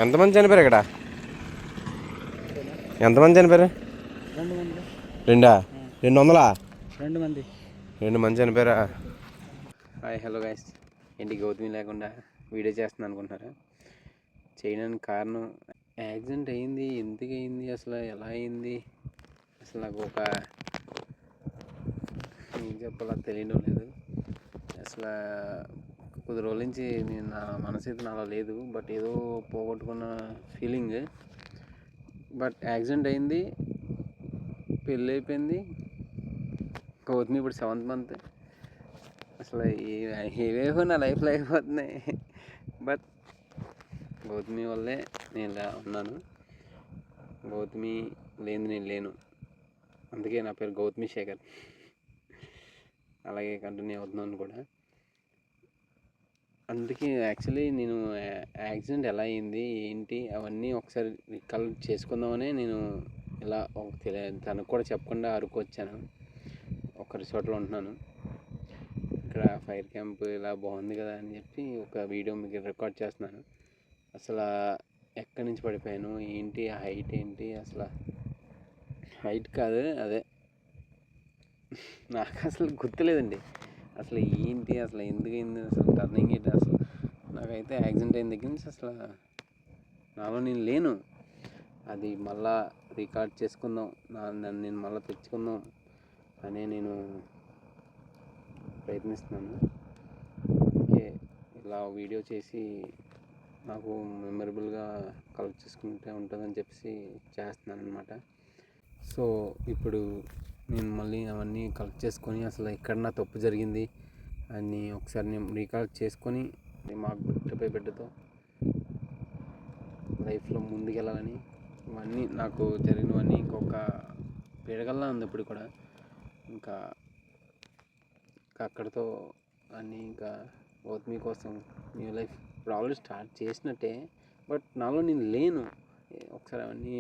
ఎంతమంది చనిపోయారు ఇక్కడ? ఎంతమంది చనిపోయారు? 2 మంది. 200? 2 మంది. 2 మంది చనిపోయారా? హాయ్ హలో గైస్, ఏంటి గౌతమి లేకుండా వీడియో చేస్తున్నాను అనుకుంటున్నారా? చేయడానికి కారణం యాక్సిడెంట్ అయింది. ఎందుకు అయింది, అసలు ఎలా అయింది, అసలు నాకు ఏం చెప్పాలో తెలియడం లేదు. అసలు కొద్ది రోజుల నుంచి నా మనసు అయితే నాలో లేదు. బట్ ఏదో పోగొట్టుకున్న ఫీలింగ్. బట్ యాక్సిడెంట్ అయింది, పెళ్ళి అయిపోయింది, గౌతమి ఇప్పుడు 7th మంత్. అసలు ఏవేవో నా లైఫ్లో అయిపోతున్నాయి. బట్ గౌతమి వల్లే నేను ఇలా ఉన్నాను. గౌతమి లేని నేను లేను. అందుకే నా పేరు గౌతమి శేఖర్. అలాగే కంటిన్యూ అవుతున్నాను కూడా. అందుకే యాక్చువల్లీ నేను యాక్సిడెంట్ ఎలా అయింది ఏంటి అవన్నీ ఒకసారి రికాల్ చేసుకుందామనే నేను ఇలా తనకు కూడా చెప్పకుండా అరకు వచ్చాను. ఒక రిసార్ట్లో ఉంటున్నాను. ఇక్కడ ఫైర్ క్యాంప్ ఇలా బాగుంది కదా అని చెప్పి ఒక వీడియో మీకు రికార్డ్ చేస్తున్నాను. అసలు ఎక్కడి నుంచి పడిపోయాను ఏంటి, ఆ హైట్ ఏంటి, అసలు హైట్ కాదు అదే నాకు అసలు గుర్తులేదండి. అసలు ఏంటి, అసలు ఎందుకు అయింది, అసలు టర్నింగ్ ఏంటి, అసలు నాకైతే యాక్సిడెంట్ అయిన దగ్గర నుంచి అసలు నాలో నేను లేను. అది మళ్ళా రికార్డ్ చేసుకుందాం, నన్ను నేను మళ్ళీ తెచ్చుకుందాం అనే నేను ప్రయత్నిస్తున్నాను. అందుకే ఇలా వీడియో చేసి నాకు మెమరబుల్గా కలెక్ట్ చేసుకుంటే ఉంటుందని చెప్పి చేస్తున్నాను అనమాట. సో ఇప్పుడు నేను మళ్ళీ అవన్నీ కలెక్ట్ చేసుకొని అసలు ఎక్కడ నా తప్పు జరిగింది అని ఒకసారి నేను రీకాల్ చేసుకొని మాకు గుర్తుపై బిడ్డతో లైఫ్లో ముందుకెళ్ళాలని, ఇవన్నీ నాకు జరిగినవన్నీ ఇంకొక పీడగల్లా ఉంది ఇప్పుడు కూడా. ఇంకా అక్కడితో అన్నీ ఇంకా గౌతమి కోసం న్యూ లైఫ్ ప్రాబ్లమ్ స్టార్ట్ చేసినట్టే. బట్ నాలో నేను లేను. ఒకసారి అవన్నీ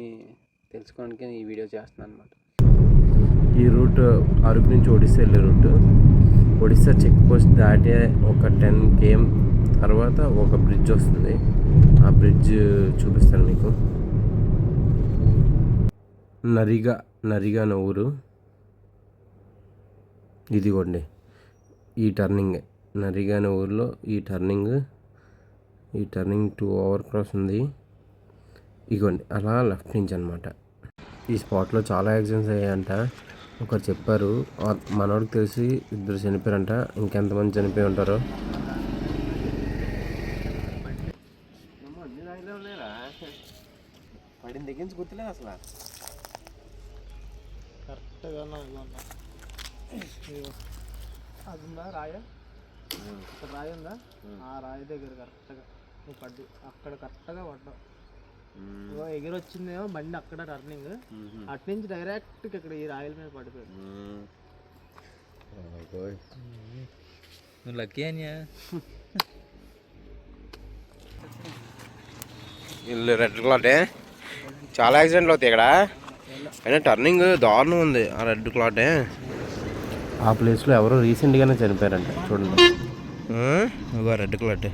తెలుసుకోవడానికి ఈ వీడియో చేస్తున్నాను అనమాట. ఈ రూట్ అరకు నుంచి ఒడిస్సా వెళ్ళే రూట్. ఒడిస్సా చెక్ పోస్ట్ దాటే ఒక 10 km తర్వాత ఒక బ్రిడ్జ్ వస్తుంది. ఆ బ్రిడ్జ్ చూపిస్తాను మీకు. నరిగా అనే ఊరు ఇదిగోండి. ఈ టర్నింగ్ నరిగా అనే ఊరిలో ఈ టర్నింగ్ 2 ఓవర్ క్రాస్ ఉంది. ఇగోండి అలా లెఫ్ట్ నుంచి అనమాట. ఈ స్పాట్లో చాలా యాక్సిడెంట్స్ అయ్యాయంట. ఒకరు చెప్పారు, మనోడికి తెలిసి 2 చనిపోయారంట. ఇంకెంతమంది చనిపోయి ఉంటారో. పడిన దగ్గర నుంచి గుర్తులేదు అసలు. కరెక్ట్గా అది ఉందా రాయ, ఇక్కడ రాయి ఉందా, ఆ రాయి దగ్గర కరెక్ట్గా నువ్వు పడ్డి అక్కడ కరెక్ట్గా పడ్డావు. ఎగిరి వచ్చిందేమో బండి అక్కడ టర్నింగ్, అటు నుంచి డైరెక్ట్ ఇక్కడ ఈ రాయల మీద పడిపోయాడు. నువ్వు లక్కీ అనియా. ఇల్లు రెడ్ క్లాటే. చాలా యాక్సిడెంట్లు అవుతాయి ఇక్కడ. అయినా టర్నింగ్ దారుణం ఉంది. ఆ రెడ్ క్లాటే. ఆ ప్లేస్లో ఎవరో రీసెంట్గానే చనిపోయారంట. చూడండి రెడ్ క్లాట్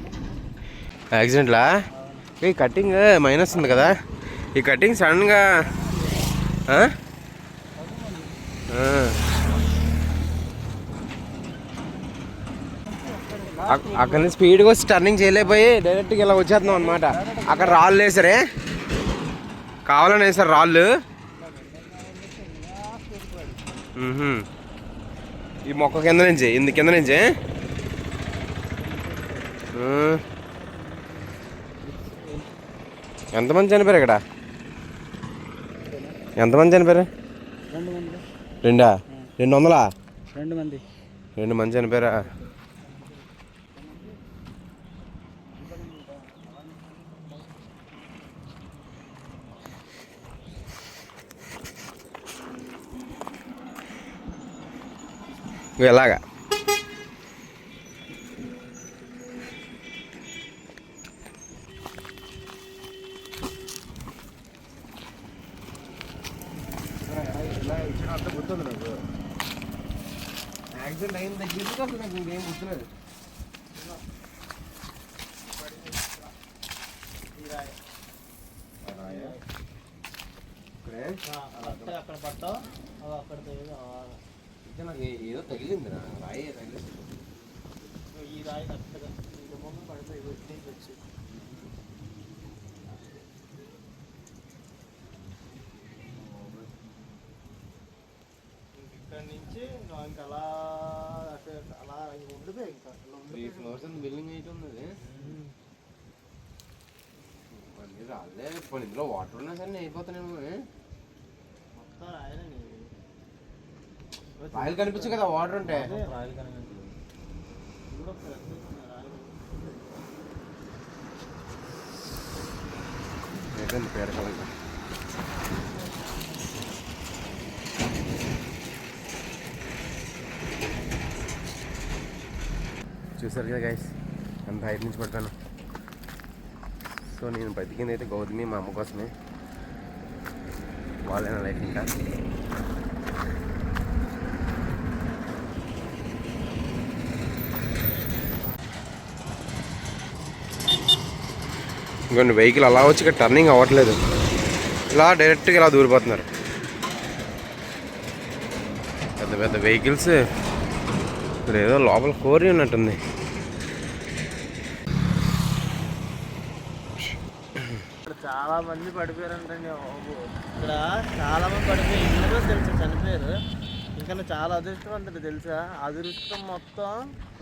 యాక్సిడెంట్లా. ఈ కటింగ్ మైనస్ ఉంది కదా, ఈ కటింగ్ సడన్గా అక్కడ నుంచి స్పీడ్గా వచ్చి టర్నింగ్ చేయలేకపోయి డైరెక్ట్గా ఇలా వచ్చేస్తున్నాం అనమాట. అక్కడ రాళ్ళు వేసారే, కావాలని వేసారు రాళ్ళు. ఈ మొక్క కింద నుంచి కింద నుంచి ఎంతమంది చనిపోయారు ఇక్కడ? ఎంతమంది చనిపోయారు? 2 మంది. 200? 2 మంది. 2 మంది చనిపోయారా? ఎలాగా గుర్తుంది నాకు. యాక్సిడెంట్ అయిన దగ్గర అసలు నాకు ఇంకేం గుర్తులేదు. కరెక్ట్గా అక్కడ పట్టావు అవి అక్కడ నాకు ఏదో తగిలింది రాయి తగిలింది. ఈ రాయి కరెక్ట్గా ఇంత ముందు పడిపోయి వచ్చి ఇక్కడ నుంచి ఇంకా అలా అటు అలా ఉండిపోయి ఇంకా 3 floors బిల్డింగ్ అయితే ఉంది. రాలే ఇప్పుడు ఇందులో వాటర్ ఉన్నా సరే నేను అయిపోతానేమో. మొత్తం రాయలే రాయలు కనిపించు కదా వాటర్ ఉంటే. రాయలు కనిపించదు పేడకలంగా చూసారు కదా గైస్ అంత హైట్ నుంచి పడతాను. సో నేను బతికింది అయితే గౌతమి మా అమ్మ కోసమే. వాళ్ళైనా లైఫ్ ఇంకా ఇంకొన్ని వెహికల్ అలా వచ్చి ఇక్కడ టర్నింగ్ అవ్వట్లేదు, ఇలా డైరెక్ట్గా ఇలా దూరిపోతున్నారు. పెద్ద పెద్ద వెహికల్స్ ఇక్కడ ఏదో లోపల కోరి ఉన్నట్టుంది. ఇక్కడ చాలా మంది పడిపోయారంటండి బాబు. ఇక్కడ చాలా మంది పడిపోయి ఇల్లు తెలుసు చనిపోయారు. ఇంకా నువ్వు చాలా అదృష్టవంతుడు తెలుసా. అదృష్టం మొత్తం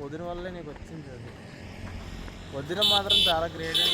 వదిన వల్లే నీకు వచ్చింది. అది వదిన మాత్రం చాలా గ్రేట్.